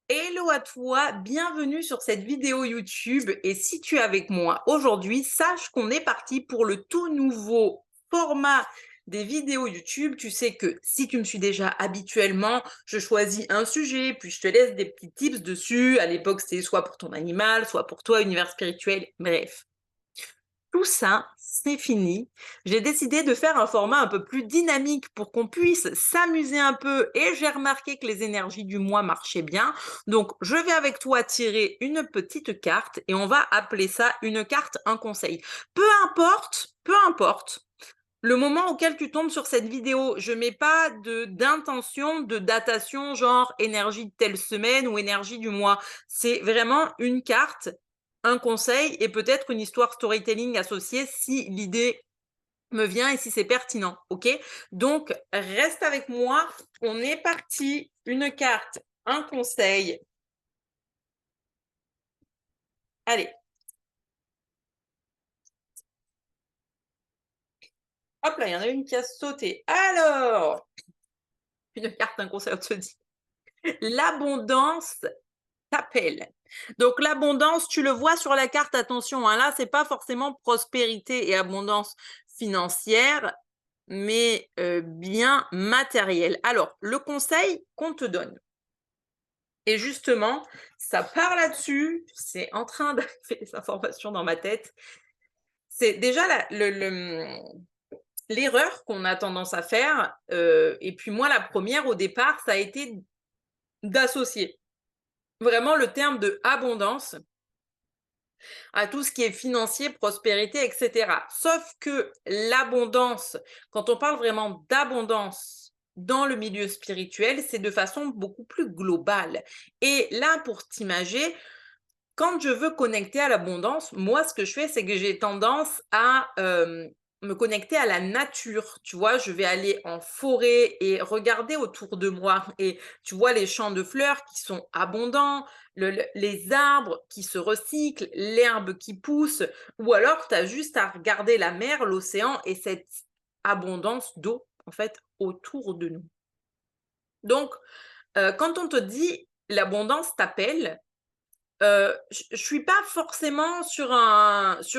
Hello à toi, bienvenue sur cette vidéo YouTube et si tu es avec moi aujourd'hui, sache qu'on est parti pour le tout nouveau format des vidéos YouTube. Tu sais que si tu me suis déjà habituellement, je choisis un sujet, puis je te laisse des petits tips dessus. À l'époque, c'était soit pour ton animal, soit pour toi, univers spirituel, bref. Tout ça, c'est fini. J'ai décidé de faire un format un peu plus dynamique pour qu'on puisse s'amuser un peu et j'ai remarqué que les énergies du mois marchaient bien. Donc, je vais avec toi tirer une petite carte et on va appeler ça une carte, un conseil. Peu importe le moment auquel tu tombes sur cette vidéo, je mets pas d'intention de datation, genre énergie de telle semaine ou énergie du mois. C'est vraiment une carte, un conseil et peut-être une histoire storytelling associée si l'idée me vient et si c'est pertinent. OK? Donc, reste avec moi. On est parti. Une carte, un conseil. Allez, hop là, il y en a une qui a sauté. Alors, une carte, un conseil, on te dit. L'abondance t'appelle. Donc l'abondance, tu le vois sur la carte, attention, hein, là, c'est pas forcément prospérité et abondance financière, mais bien matériel. Alors, le conseil qu'on te donne, et justement, ça part là-dessus, c'est en train d'arriver les informations dans ma tête. C'est déjà l'erreur qu'on a tendance à faire, et puis moi, la première au départ, ça a été d'associer vraiment le terme de abondance à tout ce qui est financier, prospérité, et cetera. Sauf que l'abondance, quand on parle vraiment d'abondance dans le milieu spirituel, c'est de façon beaucoup plus globale. Et là, pour t'imager, quand je veux connecter à l'abondance, moi, ce que je fais, c'est que j'ai tendance à me connecter à la nature. Tu vois, je vais aller en forêt et regarder autour de moi. Et tu vois les champs de fleurs qui sont abondants, les arbres qui se recyclent, l'herbe qui pousse. Ou alors, tu as juste à regarder la mer, l'océan et cette abondance d'eau, en fait, autour de nous. Donc, quand on te dit l'abondance t'appelle, je suis pas forcément sur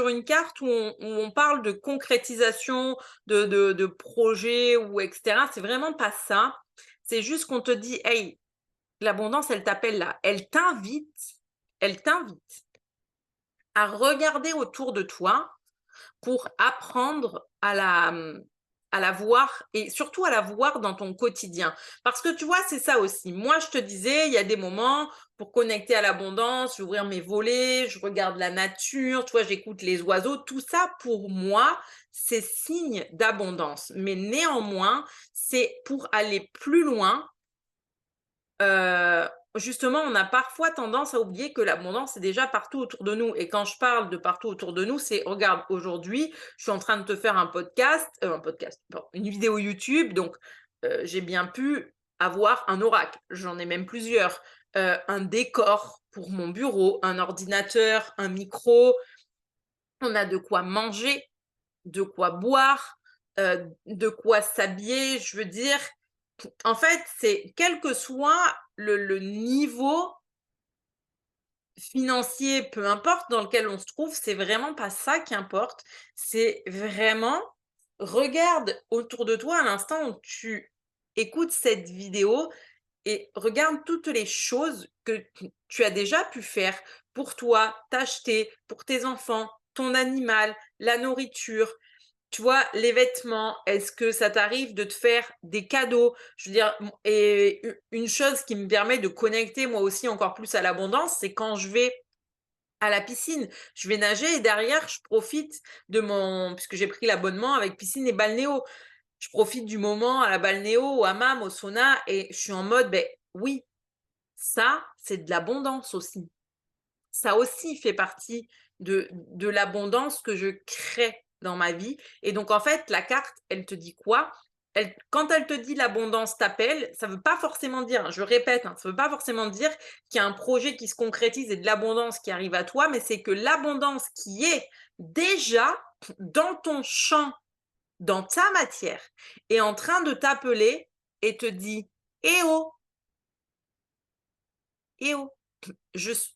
une carte où on parle de concrétisation de projets ou et cetera. C'est vraiment pas ça. C'est juste qu'on te dit: «Hey, l'abondance, elle t'appelle là». Elle t'invite à regarder autour de toi pour apprendre à la voir et surtout à la voir dans ton quotidien. Parce que tu vois, c'est ça aussi. Moi, je te disais, il y a des moments pour connecter à l'abondance, j'ouvrir mes volets, je regarde la nature, tu vois, j'écoute les oiseaux. Tout ça, pour moi, c'est signe d'abondance. Mais néanmoins, c'est pour aller plus loin. Justement, on a parfois tendance à oublier que l'abondance est déjà partout autour de nous et quand je parle de partout autour de nous, c'est regarde, aujourd'hui, je suis en train de te faire un podcast, pardon, une vidéo YouTube donc j'ai bien pu avoir un oracle, j'en ai même plusieurs, un décor pour mon bureau, un ordinateur, un micro, on a de quoi manger, de quoi boire, de quoi s'habiller, je veux dire, en fait, c'est quel que soit le niveau financier, peu importe dans lequel on se trouve, c'est vraiment pas ça qui importe. C'est vraiment regarde autour de toi à l'instant où tu écoutes cette vidéo et regarde toutes les choses que tu as déjà pu faire pour toi, t'acheter, pour tes enfants, ton animal, la nourriture, tu vois, les vêtements, est-ce que ça t'arrive de te faire des cadeaux? Je veux dire, et une chose qui me permet de connecter moi aussi encore plus à l'abondance, c'est quand je vais à la piscine. Je vais nager et derrière, je profite puisque j'ai pris l'abonnement avec piscine et balnéo. Je profite du moment à la balnéo, au hammam, au sauna et je suis en mode, ben oui, ça, c'est de l'abondance aussi. Ça aussi fait partie de l'abondance que je crée dans ma vie et donc en fait, la carte, elle te dit quoi? Quand elle te dit: «L'abondance t'appelle», ça veut pas forcément dire, hein, je répète, hein, ça veut pas forcément dire qu'il y a un projet qui se concrétise et de l'abondance qui arrive à toi, mais c'est que l'abondance qui est déjà dans ton champ, dans ta matière, est en train de t'appeler et te dit: «Eh oh, «Eh oh, je s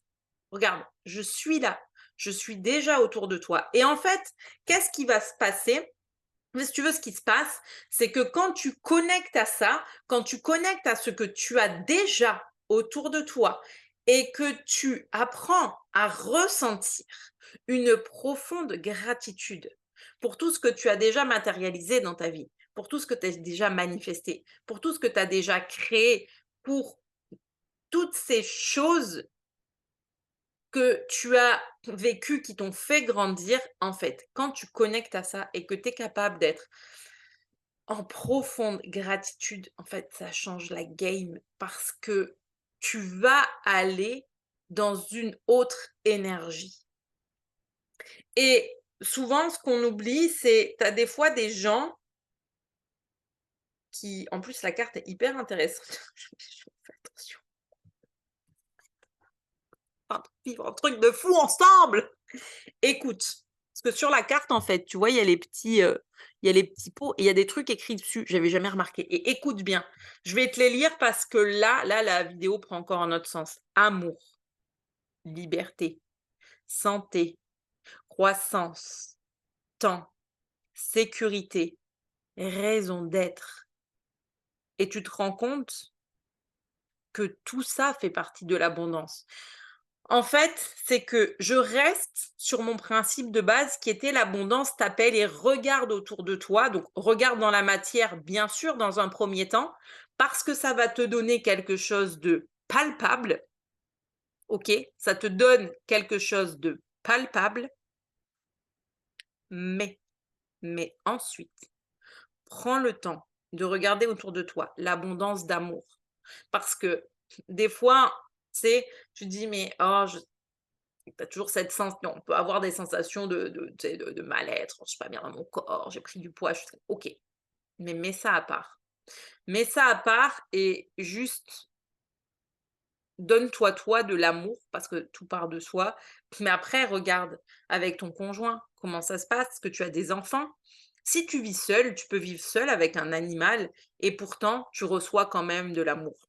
regarde, je suis là, je suis déjà autour de toi» et en fait, qu'est-ce qui va se passer? Mais si tu veux, ce qui se passe, c'est que quand tu connectes à ça, quand tu connectes à ce que tu as déjà autour de toi et que tu apprends à ressentir une profonde gratitude pour tout ce que tu as déjà matérialisé dans ta vie, pour tout ce que tu as déjà manifesté, pour tout ce que tu as déjà créé, pour toutes ces choses que tu as vécues qui t'ont fait grandir, en fait, quand tu connectes à ça et que tu es capable d'être en profonde gratitude, en fait, ça change la game parce que tu vas aller dans une autre énergie. Et souvent, ce qu'on oublie, c'est tu as des fois des gens qui en plus la carte est hyper intéressante. Je fais attention, on vivre un truc de fou ensemble! Écoute, parce que sur la carte, en fait, tu vois, il y a les petits pots et il y a des trucs écrits dessus, j'avais jamais remarqué et écoute bien, je vais te les lire parce que là, la vidéo prend encore un autre sens. Amour, liberté, santé, croissance, temps, sécurité, raison d'être et tu te rends compte que tout ça fait partie de l'abondance. En fait, c'est que je reste sur mon principe de base qui était l'abondance t'appelle et regarde autour de toi. Donc, regarde dans la matière, bien sûr, dans un premier temps, parce que ça va te donner quelque chose de palpable. OK? Ça te donne quelque chose de palpable, mais, mais ensuite, prends le temps de regarder autour de toi l'abondance d'amour. Parce que des fois, c'est, tu dis, mais oh, tu as toujours cette sens non, on peut avoir des sensations tu sais, de mal-être, je suis pas bien dans mon corps, j'ai pris du poids, je suis très OK, mais mets ça à part. Mets ça à part et juste donne-toi, toi, de l'amour parce que tout part de soi. Mais après, regarde avec ton conjoint, comment ça se passe? Est-ce que tu as des enfants? Si tu vis seul, tu peux vivre seul avec un animal et pourtant tu reçois quand même de l'amour.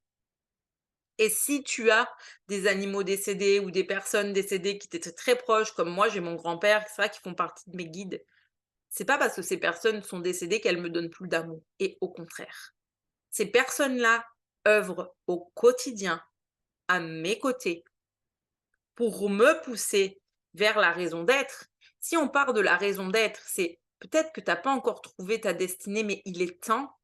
Et si tu as des animaux décédés ou des personnes décédées qui t'étaient très proches, comme moi, j'ai mon grand-père, c'est vrai, qui font partie de mes guides, c'est pas parce que ces personnes sont décédées qu'elles me donnent plus d'amour et au contraire. Ces personnes-là œuvrent au quotidien à mes côtés pour me pousser vers la raison d'être. Si on part de la raison d'être, c'est peut-être que tu as pas encore trouvé ta destinée, mais il est temps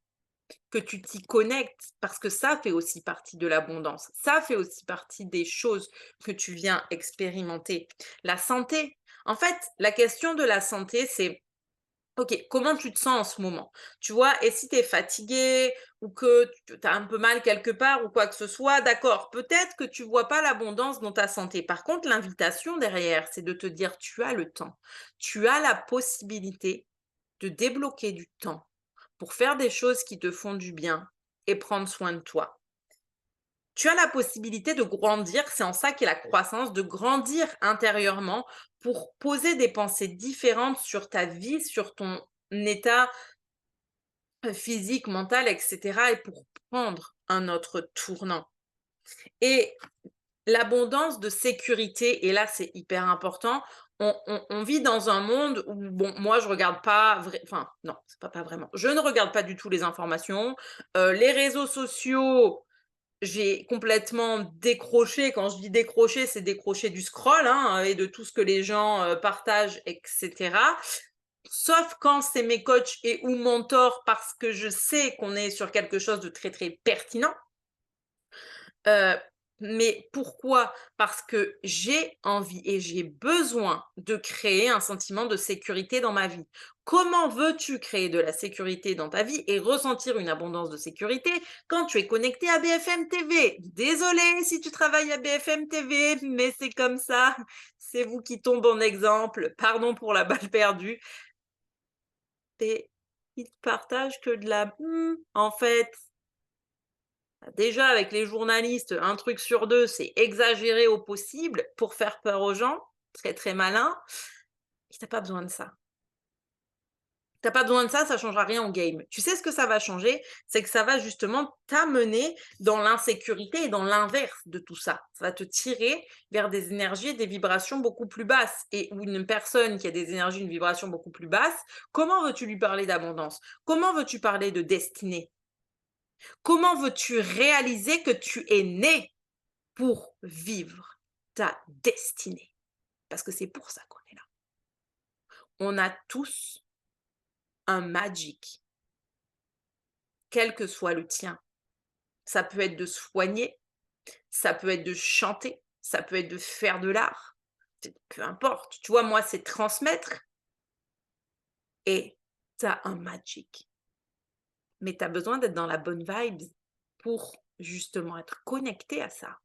que tu t'y connectes parce que ça fait aussi partie de l'abondance. Ça fait aussi partie des choses que tu viens expérimenter. La santé. En fait, la question de la santé, c'est OK, comment tu te sens en ce moment? Tu vois? Et si tu es fatigué ou que tu as un peu mal quelque part ou quoi que ce soit, d'accord, peut-être que tu vois pas l'abondance dans ta santé. Par contre, l'invitation derrière, c'est de te dire: «Tu as le temps. Tu as la possibilité de débloquer du temps pour faire des choses qui te font du bien et prendre soin de toi. Tu as la possibilité de grandir, c'est en ça qu'est la croissance, de grandir intérieurement pour poser des pensées différentes sur ta vie, sur ton état physique, mental, etc. et pour prendre un autre tournant. Et l'abondance de sécurité, et là c'est hyper important, on vit dans un monde où, bon, moi je regarde pas, enfin non, c'est pas vraiment, je ne regarde pas du tout les informations, les réseaux sociaux, j'ai complètement décroché. Quand je dis décroché, c'est décroché du scroll hein, et de tout ce que les gens partagent, etc. Sauf quand c'est mes coachs et ou mentors parce que je sais qu'on est sur quelque chose de très très pertinent. Heu, mais pourquoi? Parce que j'ai envie et j'ai besoin de créer un sentiment de sécurité dans ma vie. Comment veux-tu créer de la sécurité dans ta vie et ressentir une abondance de sécurité quand tu es connecté à BFM TV? Désolée si tu travailles à BFM TV, mais c'est comme ça. C'est vous qui tombe en exemple. Pardon pour la balle perdue. Et ils partagent que de la en fait. Déjà, avec les journalistes, un truc sur 2, c'est exagéré au possible pour faire peur aux gens, très, très malin. Et tu pas besoin de ça. Tu pas besoin de ça ne changera rien au game. Tu sais ce que ça va changer? C'est que ça va justement t'amener dans l'insécurité et dans l'inverse de tout ça. Ça va te tirer vers des énergies et des vibrations beaucoup plus basses. Et où une personne qui a des énergies, une vibration beaucoup plus basse, comment veux-tu lui parler d'abondance? Comment veux-tu parler de destinée? Comment veux-tu réaliser que tu es né pour vivre ta destinée? Parce que c'est pour ça qu'on est là. On a tous un magic, quel que soit le tien. Ça peut être de soigner, ça peut être de chanter, ça peut être de faire de l'art, peu importe. Tu vois, moi, c'est transmettre et tu as un magic. Mais tu as besoin d'être dans la bonne vibe pour justement être connecté à ça.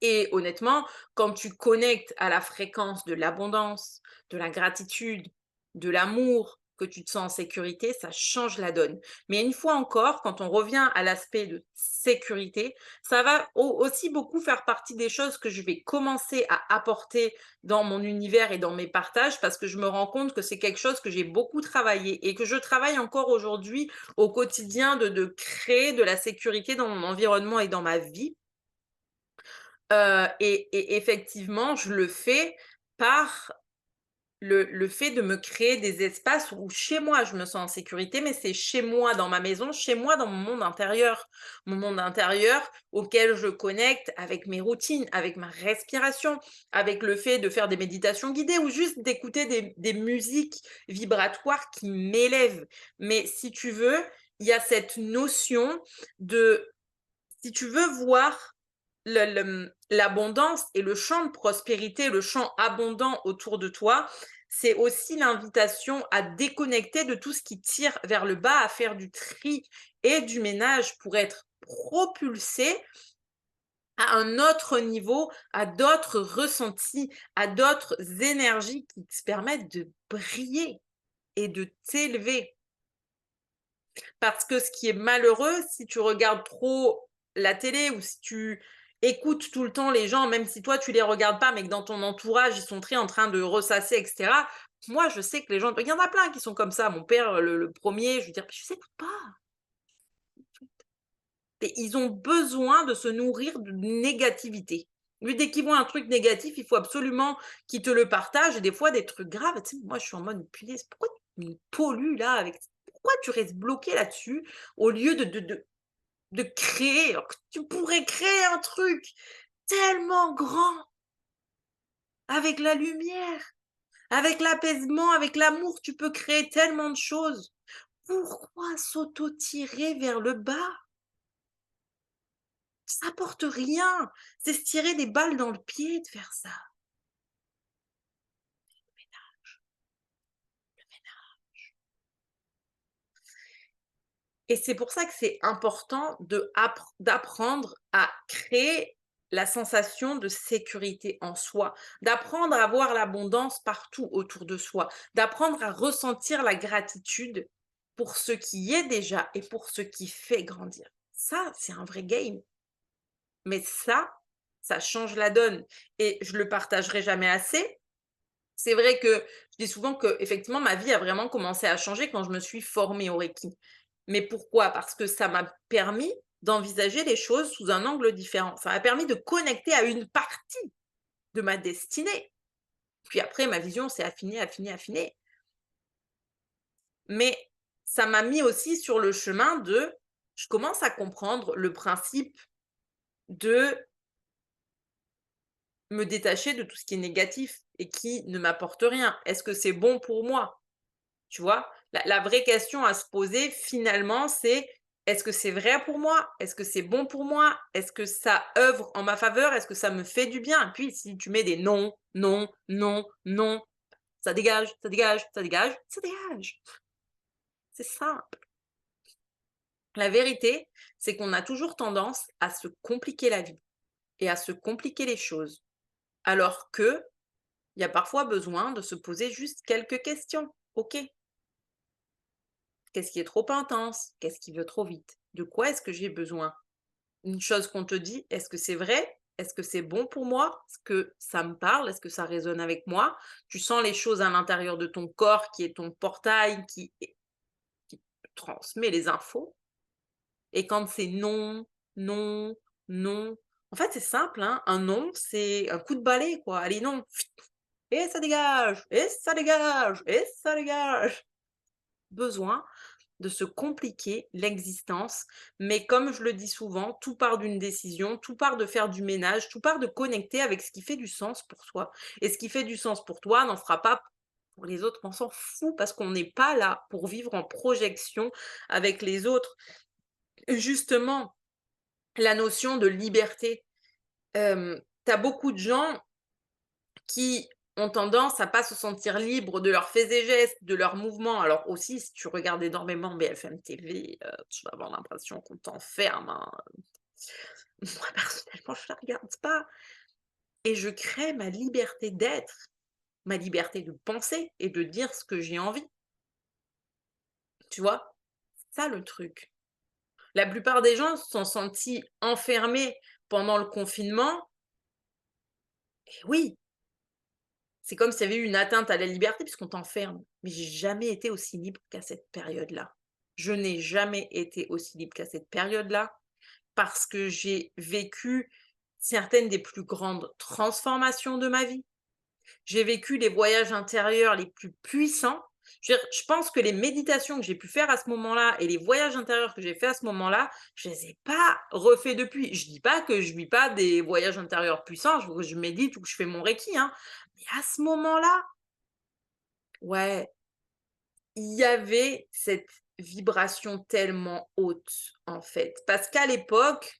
Et honnêtement, quand tu connectes à la fréquence de l'abondance, de la gratitude, de l'amour, que tu te sens en sécurité, ça change la donne. Mais une fois encore, quand on revient à l'aspect de sécurité, ça va aussi beaucoup faire partie des choses que je vais commencer à apporter dans mon univers et dans mes partages parce que je me rends compte que c'est quelque chose que j'ai beaucoup travaillé et que je travaille encore aujourd'hui au quotidien de créer de la sécurité dans mon environnement et dans ma vie. Et effectivement, je le fais par le fait de me créer des espaces où chez moi, je me sens en sécurité, mais c'est chez moi, dans ma maison, chez moi, dans mon monde intérieur. Mon monde intérieur auquel je connecte avec mes routines, avec ma respiration, avec le fait de faire des méditations guidées ou juste d'écouter des musiques vibratoires qui m'élèvent. Mais si tu veux, il y a cette notion de si tu veux voir l'abondance et le champ de prospérité, le champ abondant autour de toi, c'est aussi l'invitation à déconnecter de tout ce qui tire vers le bas, à faire du tri et du ménage pour être propulsé à un autre niveau, à d'autres ressentis, à d'autres énergies qui te permettent de briller et de t'élever. Parce que ce qui est malheureux, si tu regardes trop la télé ou si tu écoutes tout le temps les gens, même si toi tu les regardes pas, mais que dans ton entourage, ils sont très en train de ressasser, et cetera. Moi, je sais que les gens il y en a plein qui sont comme ça. Mon père, le 1er, je veux dire: «Je s'écoute pas». Et ils ont besoin de se nourrir de négativité. Lui, dès qu'ils voient un truc négatif, il faut absolument qu'ils te le partagent et des fois des trucs graves, tu sais, moi je suis en mode: «Punaise, pourquoi tu me pollues là avec pourquoi tu restes bloqué là-dessus au lieu de créer, alors que tu pourrais créer un truc tellement grand avec la lumière, avec l'apaisement, avec l'amour, tu peux créer tellement de choses. Pourquoi s'auto-tirer vers le bas? Ça apporte rien, c'est se tirer des balles dans le pied de faire ça. Et c'est pour ça que c'est important d'apprendre à créer la sensation de sécurité en soi, d'apprendre à voir l'abondance partout autour de soi, d'apprendre à ressentir la gratitude pour ce qui est déjà et pour ce qui fait grandir. Ça, c'est un vrai game. Mais ça change la donne et je le partagerai jamais assez. C'est vrai que je dis souvent que effectivement ma vie a vraiment commencé à changer quand je me suis formée au Reiki. Mais pourquoi? Parce que ça m'a permis d'envisager les choses sous un angle différent. Ça m'a permis de connecter à une partie de ma destinée. Puis après ma vision s'est affinée, affinée, affinée. Mais ça m'a mis aussi sur le chemin de je commence à comprendre le principe de me détacher de tout ce qui est négatif et qui ne m'apporte rien. Est-ce que c'est bon pour moi? Tu vois? La vraie question à se poser finalement, c'est: «Est-ce que c'est vrai pour moi? Est-ce que c'est bon pour moi? Est-ce que ça œuvre en ma faveur? Est-ce que ça me fait du bien?» Et puis si tu mets des non, non, non, non, ça dégage, ça dégage, ça dégage, ça dégage. C'est simple. La vérité, c'est qu'on a toujours tendance à se compliquer la vie et à se compliquer les choses, alors qu'il y a parfois besoin de se poser juste quelques questions. OK, qu'est-ce qui est trop intense? Qu'est-ce qui veut trop vite? De quoi est-ce que j'ai besoin? Une chose qu'on te dit, est-ce que c'est vrai? Est-ce que c'est bon pour moi? Est-ce que ça me parle? Est-ce que ça résonne avec moi? Tu sens les choses à l'intérieur de ton corps qui est ton portail, qui transmet les infos. Et quand c'est non, non, non, en fait, c'est simple, hein, un non, c'est un coup de balai, quoi. Allez, non, et ça dégage, et ça dégage, et ça dégage. Besoin de se compliquer l'existence, mais comme je le dis souvent, tout part d'une décision, tout part de faire du ménage, tout part de connecter avec ce qui fait du sens pour toi. Et ce qui fait du sens pour toi n'en fera pas pour les autres, on s'en fout parce qu'on n'est pas là pour vivre en projection avec les autres. Justement, la notion de liberté, tu as beaucoup de gens qui ont tendance à pas se sentir libres de leurs faits et gestes, de leurs mouvements. Alors aussi, si tu regardes énormément BFM TV, tu vas avoir l'impression qu'on t'enferme, hein. Moi, personnellement, je la regarde pas et je crée ma liberté d'être, ma liberté de penser et de dire ce que j'ai envie, tu vois? C'est ça le truc. La plupart des gens se sont sentis enfermés pendant le confinement et oui, c'est comme s'il y avait eu une atteinte à la liberté puisqu'on t'enferme. Mais j'ai jamais été aussi libre qu'à cette période-là. Je n'ai jamais été aussi libre qu'à cette période-là parce que j'ai vécu certaines des plus grandes transformations de ma vie. J'ai vécu les voyages intérieurs les plus puissants. Je veux dire, je pense que les méditations que j'ai pu faire à ce moment-là et les voyages intérieurs que j'ai fait à ce moment-là, je les ai pas refaits depuis. Je dis pas que je vis pas des voyages intérieurs puissants, je médite ou que je fais mon reiki, hein. Mais à ce moment-là, ouais, il y avait cette vibration tellement haute, en fait. Parce qu'à l'époque,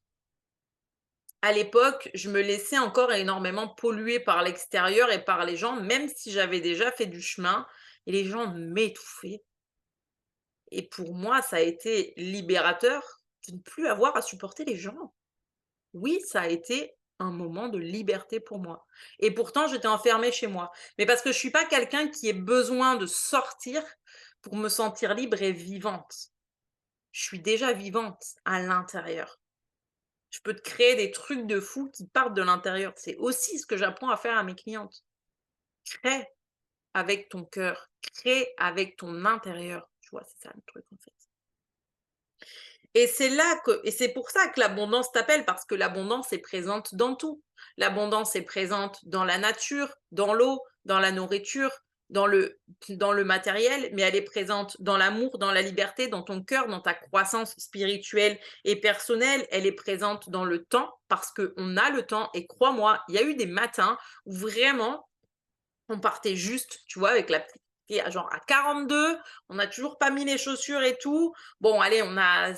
je me laissais encore énormément polluer par l'extérieur et par les gens, même si j'avais déjà fait du chemin et les gens m'étouffaient. Et pour moi, ça a été libérateur de ne plus avoir à supporter les gens. Oui, ça a été un moment de liberté pour moi. Et pourtant, j'étais enfermée chez moi. Mais parce que je suis pas quelqu'un qui ait besoin de sortir pour me sentir libre et vivante. Je suis déjà vivante à l'intérieur. Je peux te créer des trucs de fou qui partent de l'intérieur. C'est aussi ce que j'apprends à faire à mes clientes. Crée avec ton cœur, crée avec ton intérieur. Tu vois, c'est ça le truc en fait. Et c'est pour ça que l'abondance t'appelle, parce que l'abondance est présente dans tout. L'abondance est présente dans la nature, dans l'eau, dans la nourriture, dans le matériel, mais elle est présente dans l'amour, dans la liberté, dans ton cœur, dans ta croissance spirituelle et personnelle. Elle est présente dans le temps, parce qu'on a le temps. Et crois-moi, il y a eu des matins où vraiment, on partait juste, tu vois, avec la petite fille genre à 42, on n'a toujours pas mis les chaussures et tout. Bon, allez, on a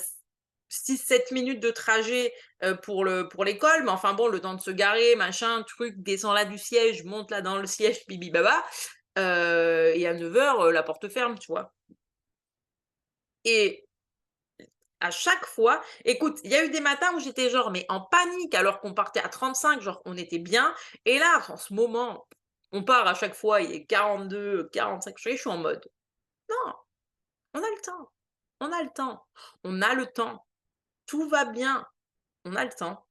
6-7 minutes de trajet pour l'école, mais enfin bon, le temps de se garer, machin, truc, descend là du siège, monte là dans le siège, bibi baba. Et à 9 heures, la porte ferme, tu vois. Et à chaque fois, écoute, il y a eu des matins où j'étais genre, mais en panique, alors qu'on partait à 35, genre, on était bien. Et là, en ce moment, on part à chaque fois, il est 42, 45, je suis en mode, non, on a le temps, on a le temps, on a le temps, tout va bien, on a le temps.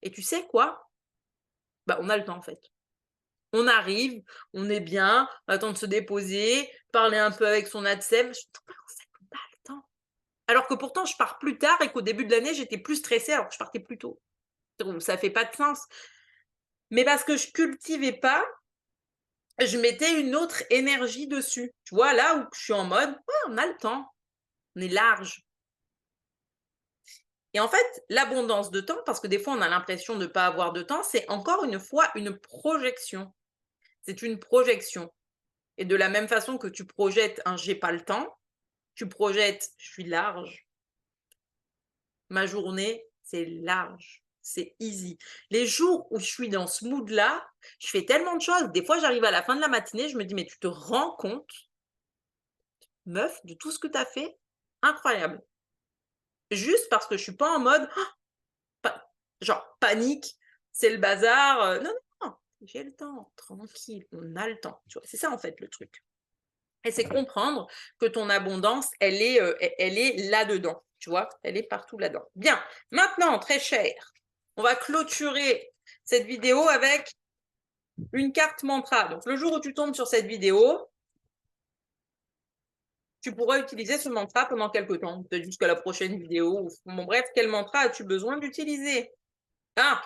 Et tu sais quoi? Bah, on a le temps en fait. On arrive, on est bien, on attend de se déposer, parler un peu avec son ADSEM. En fait, on a le temps. Alors que pourtant, je pars plus tard et qu'au début de l'année, j'étais plus stressée alors que je partais plus tôt. Donc, ça fait pas de sens. Mais parce que je cultivais pas, je mettais une autre énergie dessus. Tu vois, là où je suis en mode, ouais, on a le temps, on est large. Et en fait, l'abondance de temps, parce que des fois, on a l'impression de ne pas avoir de temps, c'est encore une fois une projection. C'est une projection. Et de la même façon que tu projettes un j'ai pas le temps, tu projettes je suis large. Ma journée, c'est large, c'est easy. Les jours où je suis dans ce mood-là, je fais tellement de choses. Des fois, j'arrive à la fin de la matinée, je me dis, mais tu te rends compte, meuf, de tout ce que tu as fait? Incroyable. Juste parce que je suis pas en mode, genre panique, c'est le bazar. Non, non, non, j'ai le temps, tranquille, on a le temps. Tu vois, c'est ça en fait le truc. Et c'est comprendre que ton abondance, elle est là-dedans, tu vois? Elle est partout là-dedans. Bien, maintenant, très cher, on va clôturer cette vidéo avec une carte mantra. Donc, le jour où tu tombes sur cette vidéo, tu pourras utiliser ce mantra pendant quelques temps, peut-être jusqu'à la prochaine vidéo. Bon, bref, quel mantra as-tu besoin d'utiliser? Ah,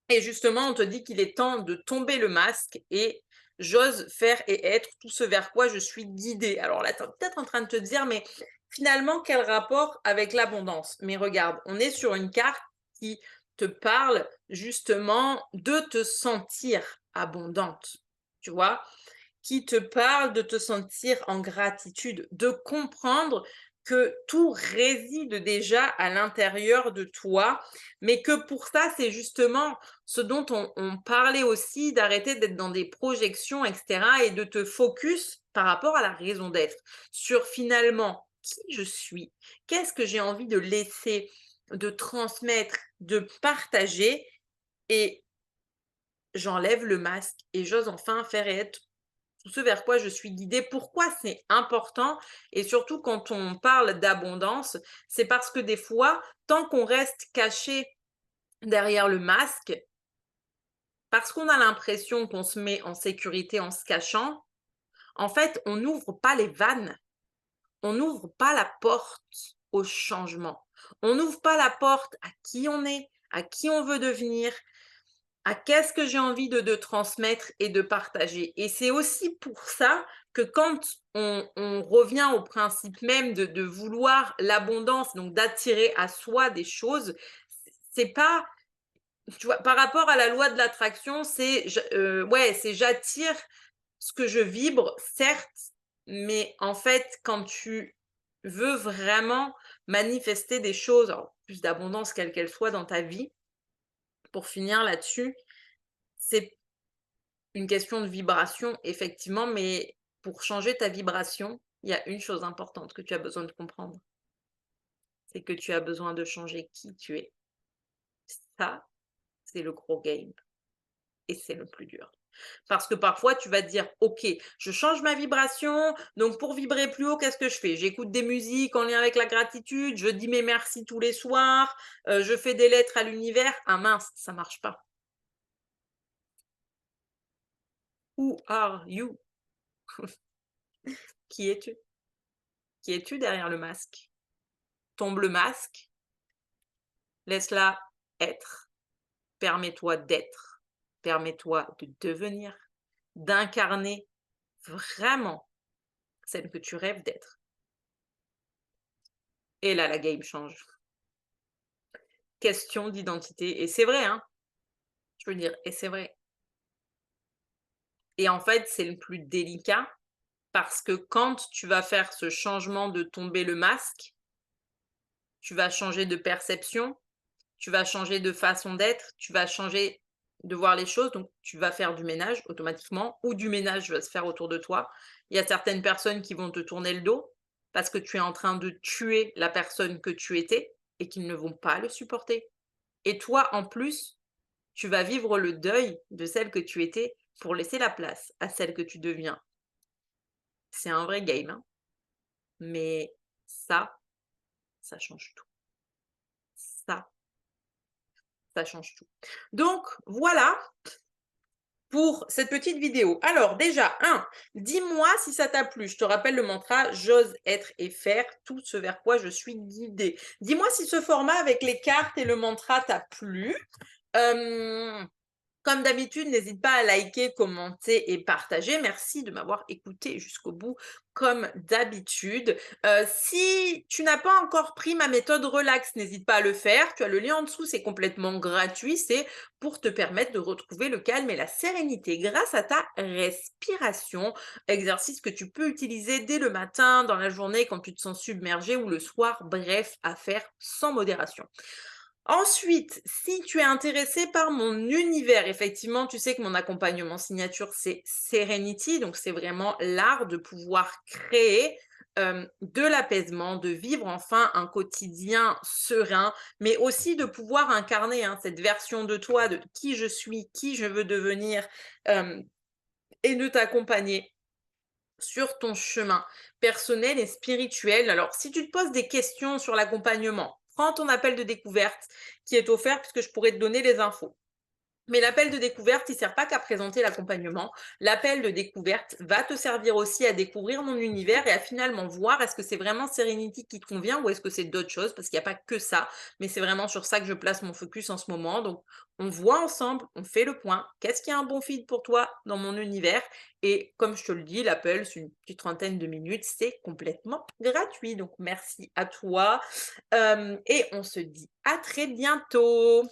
et justement, on te dit qu'il est temps de tomber le masque et j'ose faire et être tout ce vers quoi je suis guidée. Alors là, tu es peut-être en train de te dire, mais finalement, quel rapport avec l'abondance? Mais regarde, on est sur une carte qui te parle justement de te sentir abondante, tu vois, qui te parle de te sentir en gratitude, de comprendre que tout réside déjà à l'intérieur de toi, mais que pour ça, c'est justement ce dont on parlait aussi, d'arrêter d'être dans des projections, etc., et de te focus par rapport à la raison d'être, sur finalement qui je suis, qu'est-ce que j'ai envie de laisser, de transmettre, de partager, et j'enlève le masque et j'ose enfin faire et être tout ce vers quoi je suis guidée. Pourquoi c'est important? Et surtout quand on parle d'abondance, c'est parce que des fois, tant qu'on reste caché derrière le masque, parce qu'on a l'impression qu'on se met en sécurité en se cachant, en fait, on n'ouvre pas les vannes, on n'ouvre pas la porte au changement. On n'ouvre pas la porte à qui on est, à qui on veut devenir, à qu'est-ce que j'ai envie de transmettre et de partager. Et c'est aussi pour ça que quand on revient au principe même de vouloir l'abondance, donc d'attirer à soi des choses, c'est pas, tu vois, par rapport à la loi de l'attraction, ouais, c'est j'attire ce que je vibre, certes, mais en fait, quand tu veux vraiment manifester des choses, alors plus d'abondance quelle qu'elle soit dans ta vie, pour finir là-dessus, c'est une question de vibration, effectivement, mais pour changer ta vibration, il y a une chose importante que tu as besoin de comprendre, c'est que tu as besoin de changer qui tu es. Ça, c'est le gros game et c'est le plus dur. Parce que parfois, tu vas te dire, OK, je change ma vibration, donc pour vibrer plus haut, qu'est-ce que je fais? J'écoute des musiques en lien avec la gratitude, je dis mes merci tous les soirs, je fais des lettres à l'univers. Ah mince, ça marche pas. Who are you? Qui es-tu? Qui es-tu derrière le masque? Tombe le masque, laisse-la être, permets-toi d'être, permets-toi de devenir, d'incarner vraiment celle que tu rêves d'être. Et là, la game change. Question d'identité, et c'est vrai, hein, je veux dire, et c'est vrai. Et en fait, c'est le plus délicat parce que quand tu vas faire ce changement de tomber le masque, tu vas changer de perception, tu vas changer de façon d'être, tu vas changer de voir les choses, donc tu vas faire du ménage automatiquement, ou du ménage va se faire autour de toi. Il y a certaines personnes qui vont te tourner le dos parce que tu es en train de tuer la personne que tu étais et qu'ils ne vont pas le supporter. Et toi, en plus, tu vas vivre le deuil de celle que tu étais pour laisser la place à celle que tu deviens. C'est un vrai game, hein, mais ça change tout. Ça, ça change tout. Donc voilà pour cette petite vidéo. Alors déjà, dis-moi si ça t'a plu. Je te rappelle le mantra: «J'ose être et faire tout ce vers quoi je suis guidée». Dis-moi si ce format avec les cartes et le mantra t'a plu. Hem Comme d'habitude, n'hésite pas à liker, commenter et partager. Merci de m'avoir écouté jusqu'au bout, comme d'habitude. Si tu n'as pas encore pris ma méthode relax, n'hésite pas à le faire. Tu as le lien en dessous, c'est complètement gratuit. C'est pour te permettre de retrouver le calme et la sérénité grâce à ta respiration. Exercice que tu peux utiliser dès le matin, dans la journée, quand tu te sens submergé ou le soir. Bref, à faire sans modération. Ensuite, si tu es intéressé par mon univers, effectivement, tu sais que mon accompagnement signature, c'est Serenity, donc c'est vraiment l'art de pouvoir créer de l'apaisement, de vivre enfin un quotidien serein, mais aussi de pouvoir incarner cette version de toi, de qui je suis, qui je veux devenir, euh, et de t'accompagner sur ton chemin personnel et spirituel. Alors, si tu te poses des questions sur l'accompagnement, prends ton appel de découverte qui est offert puisque je pourrais te donner les infos. Mais l'appel de découverte, il sert pas qu'à présenter l'accompagnement. L'appel de découverte va te servir aussi à découvrir mon univers et à finalement voir est-ce que c'est vraiment Serenity qui te convient ou est-ce que c'est d'autres choses parce qu'il n'y a pas que ça, mais c'est vraiment sur ça que je place mon focus en ce moment. Donc, on voit ensemble, on fait le point. Qu'est-ce qui est un bon fit pour toi dans mon univers? Et comme je te le dis, l'appel, c'est une petite trentaine de minutes, c'est complètement gratuit. Donc, merci à toi. Et on se dit à très bientôt.